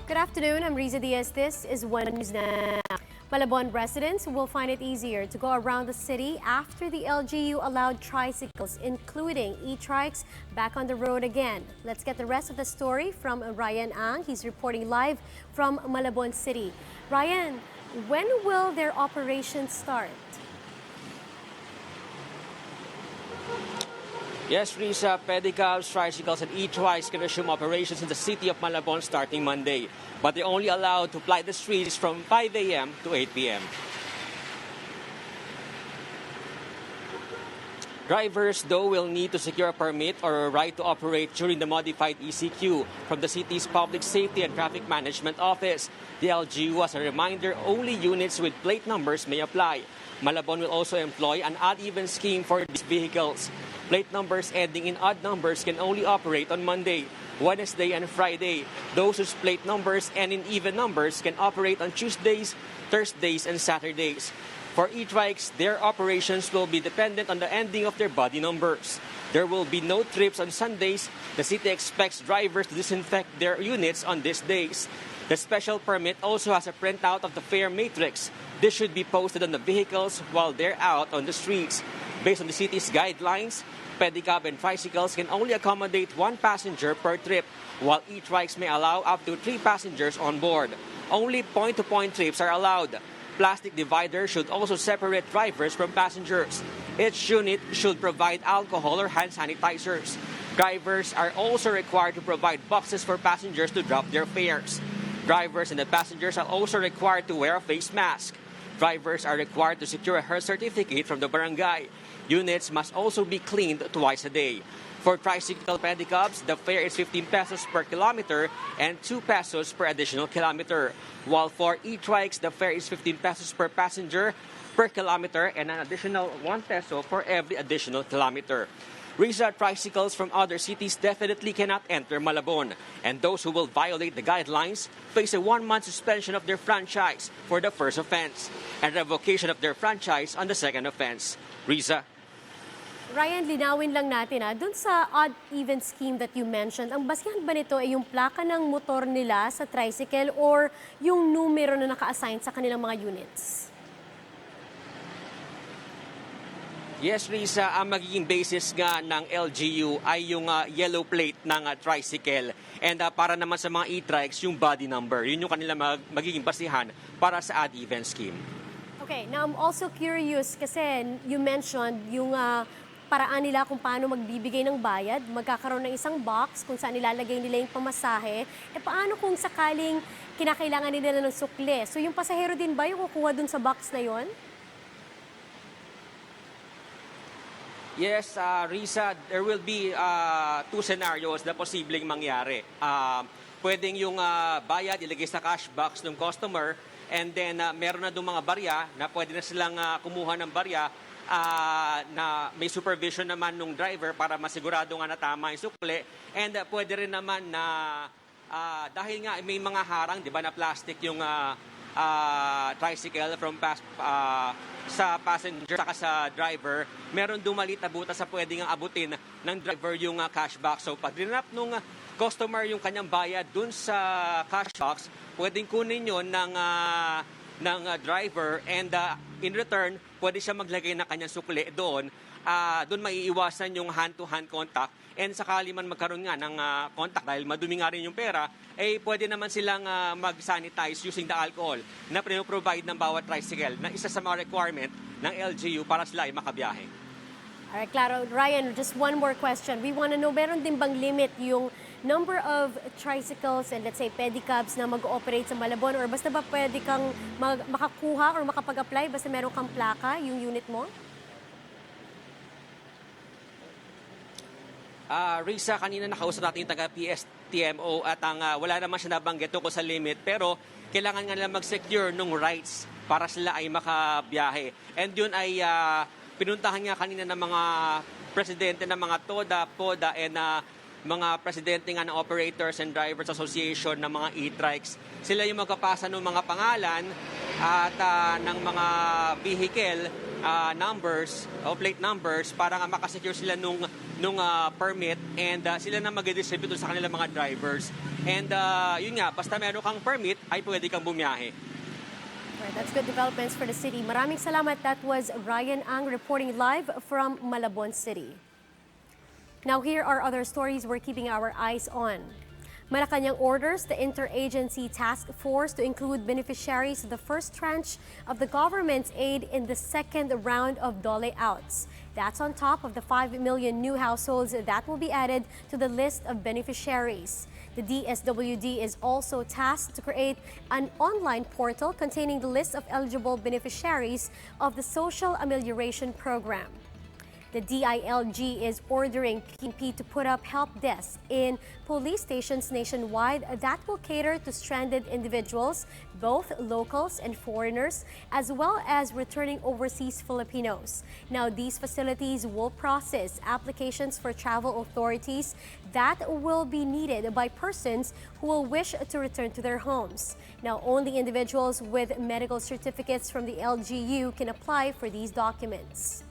Good afternoon, I'm Riza Diaz. This is One News Now. Malabon residents will find it easier to go around the city after the LGU allowed tricycles, including e-trikes, back on the road again. Let's get the rest of the story from Ryan Ang. He's reporting live from Malabon City. Ryan, when will their operations start? Yes, Risa, pedicabs, tricycles, and e-trikes can resume operations in the city of Malabon starting Monday. But they're only allowed to ply the streets from 5 a.m. to 8 p.m. Drivers, though, will need to secure a permit or a right to operate during the modified ECQ from the city's Public Safety and Traffic Management Office. The LGU, as a reminder, only units with plate numbers may apply. Malabon will also employ an odd-even scheme for these vehicles. Plate numbers ending in odd numbers can only operate on Monday, Wednesday, and Friday. Those whose plate numbers end in even numbers can operate on Tuesdays, Thursdays, and Saturdays. For e-trikes, their operations will be dependent on the ending of their body numbers. There will be no trips on Sundays. The city expects drivers to disinfect their units on these days. The special permit also has a printout of the fare matrix. This should be posted on the vehicles while they're out on the streets. Based on the city's guidelines, pedicab and tricycles can only accommodate one passenger per trip, while e-trikes may allow up to 3 passengers on board. Only point-to-point trips are allowed. Plastic dividers should also separate drivers from passengers. Each unit should provide alcohol or hand sanitizers. Drivers are also required to provide boxes for passengers to drop their fares. Drivers and the passengers are also required to wear a face mask. Drivers are required to secure a health certificate from the barangay. Units must also be cleaned twice a day. For tricycle pedicabs, the fare is 15 pesos per kilometer and 2 pesos per additional kilometer. While for e-trikes, the fare is 15 pesos per passenger per kilometer and an additional 1 peso for every additional kilometer. Riza, tricycles from other cities definitely cannot enter Malabon, and those who will violate the guidelines face a 1-month suspension of their franchise for the first offense and revocation of their franchise on the second offense. Riza. Ryan, linawin lang natin dun sa odd-even scheme that you mentioned, ang basihan ba nito ay yung plaka ng motor nila sa tricycle or yung numero na naka-assign sa kanilang mga units? Yes, Risa, ang magiging basis nga ng LGU ay yung yellow plate ng tricycle. And para naman sa mga e-trikes, yung body number. Yun yung kanila magiging basihan para sa odd-even scheme. Okay, now I'm also curious kasi you mentioned yung paraan nila kung paano magbibigay ng bayad. Magkakaroon ng isang box kung saan nilalagay nila yung pamasahe. Paano kung sakaling kinakailangan nila ng sukle? So yung pasahero din ba yung kukuha dun sa box na yon? Yes, Risa, there will be 2 scenarios na posibleng mangyari. Pwedeng yung bayad ilagay sa cash box ng customer and then meron na doon mga barya na pwede na silang kumuha ng barya na may supervision naman ng driver para masigurado nga na tama yung sukle. And pwede rin naman na dahil nga may mga harang, di ba, na plastic yung tricycle from sa passenger saka sa driver, meron dumalit na butas sa pwedeng abutin ng driver yung cash box. So pag rinap nung customer yung kanyang bayad dun sa cash box, pwedeng kunin yun ng driver and in return, pwede siya maglagay ng kanyang sukle doon. Doon maiiwasan yung hand-to-hand contact and sakali man magkaroon nga ng contact dahil madumi nga rin yung pera, pwede naman silang mag-sanitize using the alcohol na provide ng bawat tricycle na isa sa mga requirement ng LGU para sila ay makabiyahe. Alright, klaro. Ryan, just one more question. We want to know, meron din bang limit yung number of tricycles and let's say pedicabs na mag-ooperate sa Malabon or basta ba pwede kang makakuha or makapag-apply basta meron kang plaka yung unit mo? Risa, kanina nakausap natin yung taga-PSTMO at wala naman siya nabanggit tungkol sa limit pero kailangan nga nila mag-secure ng rights para sila ay makabiyahe. And yun ay pinuntahan nga kanina ng mga presidente ng mga TODA, PODA and mga presidente nga ng Operators and Drivers Association ng mga e-trikes. Sila yung magkapasa ng mga pangalan at ng mga vehicle numbers o plate numbers para nga makasecure sila nung nung permit and sila na mag-distribute sa kanilang mga drivers. And yun nga, basta meron kang permit, ay pwede kang bumiyahe. Right, that's good developments for the city. Maraming salamat. That was Ryan Ang reporting live from Malabon City. Now here are other stories we're keeping our eyes on. Malacanang orders the interagency task force to include beneficiaries of the first tranche of the government's aid in the second round of DOLE outs. That's on top of the 5 million new households that will be added to the list of beneficiaries. The DSWD is also tasked to create an online portal containing the list of eligible beneficiaries of the Social Amelioration Program. The DILG is ordering PNP to put up help desks in police stations nationwide that will cater to stranded individuals, both locals and foreigners, as well as returning overseas Filipinos. Now, these facilities will process applications for travel authorities that will be needed by persons who will wish to return to their homes. Now, only individuals with medical certificates from the LGU can apply for these documents.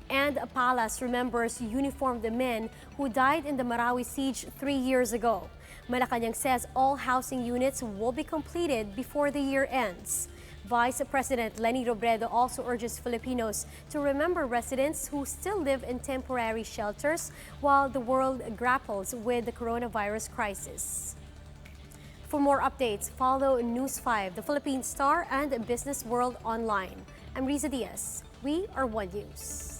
And Palas remembers uniformed men who died in the Marawi siege 3 years ago. Malacanang says all housing units will be completed before the year ends. Vice President Leni Robredo also urges Filipinos to remember residents who still live in temporary shelters while the world grapples with the coronavirus crisis. For more updates, follow News 5, the Philippine Star, and Business World online. I'm Riza Diaz. We are One News.